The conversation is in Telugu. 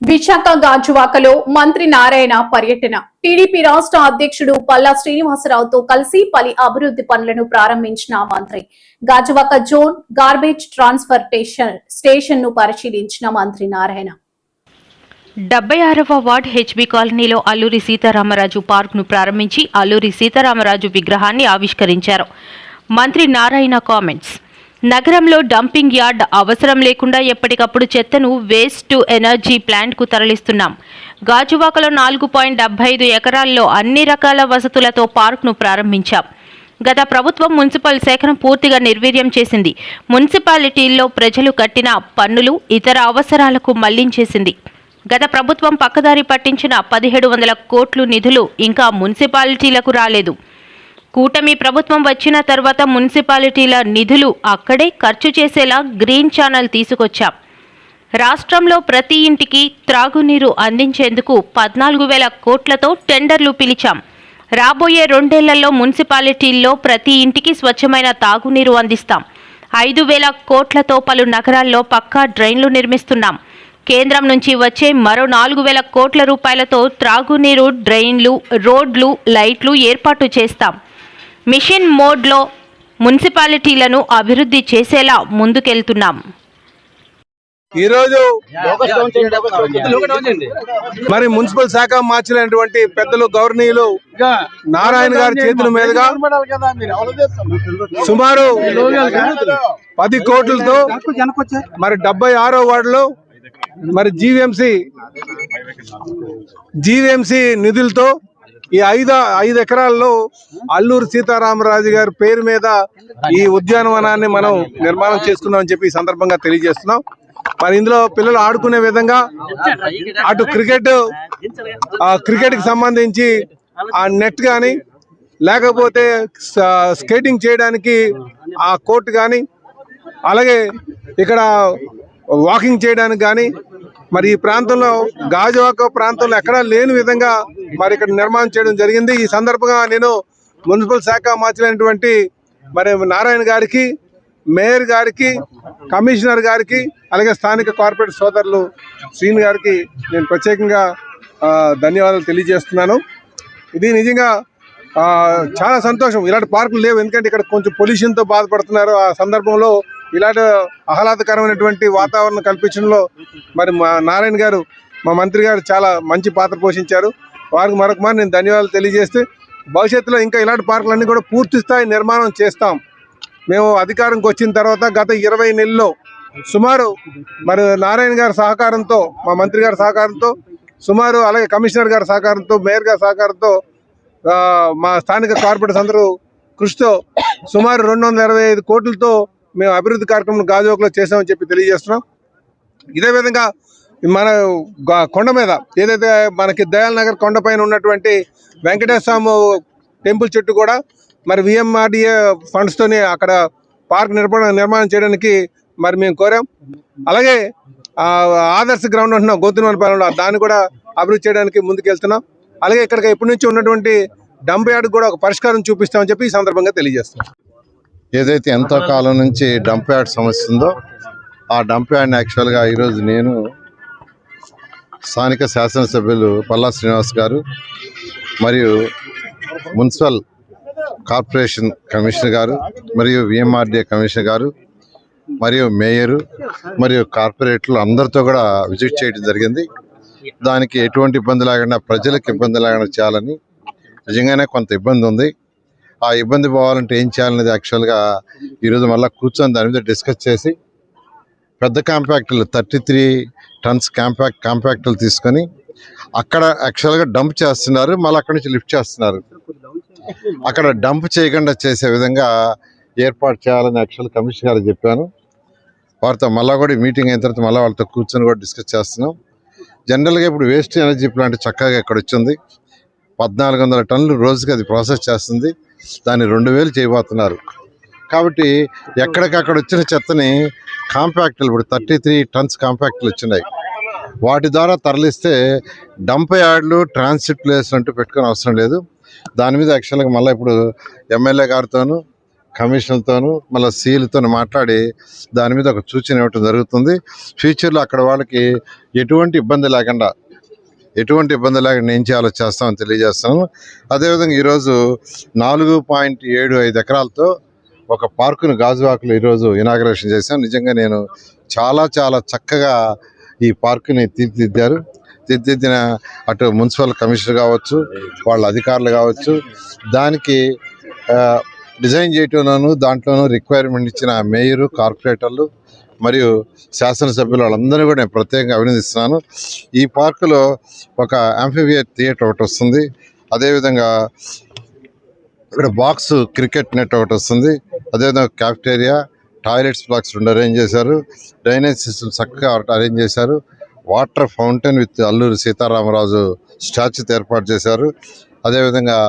విశాఖ గాజువాకలో మంత్రి నారాయణ పర్యటన. టీడీపీ రాష్ట్ర అధ్యక్షుడు పల్లా శ్రీనివాసరావుతో కలిసి పలు అభివృద్ధి పనులను ప్రారంభించిన మంత్రి Gajuwaka zone garbage transfer station ను పరిశీలించిన మంత్రి నారాయణ. 76వ వార్డ్ హెచ్బి కాలనీలో అల్లూరి సీతారామరాజు పార్క్ ను ప్రారంభించి అల్లూరి సీతారామరాజు విగ్రహాన్ని ఆవిష్కరించారు. మంత్రి నారాయణ కామెంట్స్. నగరంలో డంపింగ్ యార్డ్ అవసరం లేకుండా ఎప్పటికప్పుడు చెత్తను వేస్ట్ టు ఎనర్జీ ప్లాంట్కు తరలిస్తున్నాం. గాజువాకలో 4.75 ఎకరాల్లో అన్ని రకాల వసతులతో పార్క్ను ప్రారంభించాం. గత ప్రభుత్వం మున్సిపల్ శాఖను పూర్తిగా నిర్వీర్యం చేసింది. మున్సిపాలిటీల్లో ప్రజలు కట్టిన పన్నులు ఇతర అవసరాలకు మళ్లించేసింది. గత ప్రభుత్వం పక్కదారి పట్టించిన 1700 కోట్లు నిధులు ఇంకా మున్సిపాలిటీలకు రాలేదు. కూటమి ప్రభుత్వం వచ్చిన తర్వాత మున్సిపాలిటీల నిధులు అక్కడే ఖర్చు చేసేలా గ్రీన్ ఛానల్ తీసుకొచ్చాం. రాష్ట్రంలో ప్రతి ఇంటికి త్రాగునీరు అందించేందుకు 14,000 కోట్లతో టెండర్లు పిలిచాం. రాబోయే 2 ఏళ్లలో మున్సిపాలిటీల్లో ప్రతి ఇంటికి స్వచ్ఛమైన తాగునీరు అందిస్తాం. 5,000 కోట్లతో పలు నగరాల్లో పక్కా డ్రైన్లు నిర్మిస్తున్నాం. కేంద్రం నుంచి వచ్చే మరో 4,000 కోట్ల రూపాయలతో త్రాగునీరు, డ్రైన్లు, రోడ్లు, లైట్లు ఏర్పాటు చేస్తాం. మిషన్ మోడ్లో మున్సిపాలిటీలను అభివృద్ధి చేసేలా ముందుకెళ్తున్నాం. ఈరోజు మరి మున్సిపల్ శాఖ మార్చినటువంటి పెద్దలు గవర్నీయులు నారాయణ గారి చేతుల మీదుగా సుమారు 10 కోట్లతో మరి 76వ వార్డులో మరి జీవీఎంసీ నిధులతో ఈ 5 ఎకరాల్లో అల్లూరి సీతారామరాజు గారి పేరు మీద ఈ ఉద్యానవనాన్ని మనం నిర్మాణం చేసుకున్నామని చెప్పి ఈ సందర్భంగా తెలియజేస్తున్నాం. మరి ఇందులో పిల్లలు ఆడుకునే విధంగా అటు క్రికెట్ కి సంబంధించి ఆ నెట్ కానీ లేకపోతే స్కేటింగ్ చేయడానికి ఆ కోర్టు కానీ అలాగే ఇక్కడ వాకింగ్ చేయడానికి కానీ మరి ఈ ప్రాంతంలో గాజువాక ప్రాంతంలో ఎక్కడా లేని విధంగా మరి ఇక్కడ నిర్మాణం చేయడం జరిగింది. ఈ సందర్భంగా నేను మున్సిపల్ శాఖ మార్చినటువంటి మరి నారాయణ గారికి, మేయర్ గారికి, కమిషనర్ గారికి అలాగే స్థానిక కార్పొరేట్ సోదరులు శ్రీని గారికి నేను ప్రత్యేకంగా ధన్యవాదాలు తెలియజేస్తున్నాను. ఇది నిజంగా చాలా సంతోషం. ఇలాంటి పార్కులు లేవు, ఎందుకంటే ఇక్కడ కొంచెం పొల్యూషన్తో బాధపడుతున్నారు. ఆ సందర్భంలో ఇలాంటి ఆహ్లాదకరమైనటువంటి వాతావరణం కల్పించడంలో మరి మా నారాయణ గారు, మా మంత్రి గారు చాలా మంచి పాత్ర పోషించారు. వారికి మరొక మారు నేను ధన్యవాదాలు తెలియజేస్తే భవిష్యత్తులో ఇంకా ఇలాంటి పార్కులన్నీ కూడా పూర్తి స్థాయి నిర్మాణం చేస్తాం. మేము అధికారంకి వచ్చిన తర్వాత గత 20 నెలల్లో సుమారు మరి నారాయణ గారి సహకారంతో, మా మంత్రి గారి సహకారంతో సుమారు అలాగే కమిషనర్ గారి సహకారంతో, మేయర్ గారి సహకారంతో, మా స్థానిక కార్పొరేటర్స్ అందరూ కృషితో సుమారు 225 కోట్లతో మేము అభివృద్ధి కార్యక్రమం గాజువాకలో చేసామని చెప్పి తెలియజేస్తున్నాం. ఇదే విధంగా మన కొండ మీద ఏదైతే మనకి దయాల్ నగర్ కొండ పైన ఉన్నటువంటి వెంకటేశ్వర స్వామి టెంపుల్ చుట్టూ కూడా మరి విఎంఆర్డిఏ ఫండ్స్తోనే అక్కడ పార్క్ నిర్మాణం చేయడానికి మరి మేము కోరాం. అలాగే ఆదర్శ గ్రౌండ్ అంటున్నాం గోతునపాలెంలో, దాన్ని కూడా అభివృద్ధి చేయడానికి ముందుకెళ్తున్నాం. అలాగే ఇక్కడికి ఎప్పటి నుంచి ఉన్నటువంటి డంప్ యార్డ్ కూడా ఒక పరిష్కారం చూపిస్తామని చెప్పి ఈ సందర్భంగా తెలియజేస్తున్నాం. ఏదైతే ఎంతో కాలం నుంచి డంప్ యార్డ్ సమస్య ఉందో ఆ డంప్ యార్డ్ని యాక్చువల్గా ఈరోజు నేను, స్థానిక శాసనసభ్యులు పల్లా శ్రీనివాస్ గారు మరియు మున్సిపల్ కార్పొరేషన్ కమిషనర్ గారు మరియు విఎంఆర్డిఏ కమిషనర్ గారు మరియు మేయరు మరియు కార్పొరేటర్లు అందరితో కూడా విజిట్ చేయడం జరిగింది. దానికి ఎటువంటి ఇబ్బంది లేకుండా, ప్రజలకు ఇబ్బంది లేకుండా చేయాలని. నిజంగానే కొంత ఇబ్బంది ఉంది. ఆ ఇబ్బంది పోవాలంటే ఏం చేయాలనేది యాక్చువల్గా ఈరోజు మళ్ళీ కూర్చొని దాని మీద డిస్కస్ చేసి పెద్ద కాంపాక్టులు 33 టన్స్ కాంపాక్టులు తీసుకొని అక్కడ యాక్చువల్గా డంప్ చేస్తున్నారు, మళ్ళీ అక్కడి నుంచి లిఫ్ట్ చేస్తున్నారు. అక్కడ డంప్ చేయకుండా చేసే విధంగా ఏర్పాటు చేయాలని యాక్చువల్ కమిషనర్ గారు చెప్పాను. వారితో మళ్ళీ కూడా మీటింగ్ అయిన తర్వాత మళ్ళీ వాళ్ళతో కూర్చొని కూడా డిస్కస్ చేస్తున్నాం. జనరల్గా ఇప్పుడు వేస్ట్ ఎనర్జీ ప్లాంట్ చక్కగా ఇక్కడ వచ్చింది. 1,400 టన్నులు రోజుకి అది ప్రాసెస్ చేస్తుంది. దాన్ని 2,000 చేయబోతున్నారు. కాబట్టి ఎక్కడికక్కడ వచ్చిన చెత్తని కాంపాక్టులు, ఇప్పుడు 33 టన్స్ కాంపాక్టులు వచ్చినాయి, వాటి ద్వారా తరలిస్తే డంప్ యార్డ్లు, ట్రాన్సిట్ ప్లేస్ అంటూ పెట్టుకునే అవసరం లేదు. దాని మీద యాక్చువల్గా మళ్ళీ ఇప్పుడు ఎమ్మెల్యే గారితోనూ కమిషన్తోనూ మళ్ళీ సీలతో మాట్లాడి దాని మీద ఒక సూచన ఇవ్వటం జరుగుతుంది. ఫ్యూచర్లో అక్కడ వాళ్ళకి ఎటువంటి ఇబ్బంది లేకుండా ఏం చేయాలో చేస్తామని తెలియజేస్తున్నాను. అదేవిధంగా ఈరోజు 4.75 ఎకరాలతో ఒక పార్కును గాజువాకలో ఈరోజు ఇనాగరేషన్ చేశాం. నిజంగా నేను చాలా చక్కగా ఈ పార్కుని తీర్చిదిద్దిన అటు మున్సిపల్ కమిషనర్ కావచ్చు, వాళ్ళ అధికారులు కావచ్చు, దానికి డిజైన్ చేయటంలోనూ దాంట్లోనూ రిక్వైర్మెంట్ ఇచ్చిన మేయరు, కార్పొరేటర్లు మరియు శాసనసభ్యులు వాళ్ళందరినీ కూడా నేను ప్రత్యేకంగా అభినందిస్తున్నాను. ఈ పార్కులో ఒక యాంఫిబియర్ థియేటర్ ఒకటి వస్తుంది. అదేవిధంగా ఇక్కడ బాక్స్ క్రికెట్ నెట్ ఒకటి వస్తుంది. అదేవిధంగా క్యాఫ్టేరియా, టాయిలెట్స్ బ్లాక్స్ 2 అరేంజ్ చేశారు. డ్రైనేజ్ సిస్టమ్ చక్కగా అరేంజ్ చేశారు. Water fountain with Alluri Seetharamaraju స్టాచ్యూతో ఏర్పాటు చేశారు. అదేవిధంగా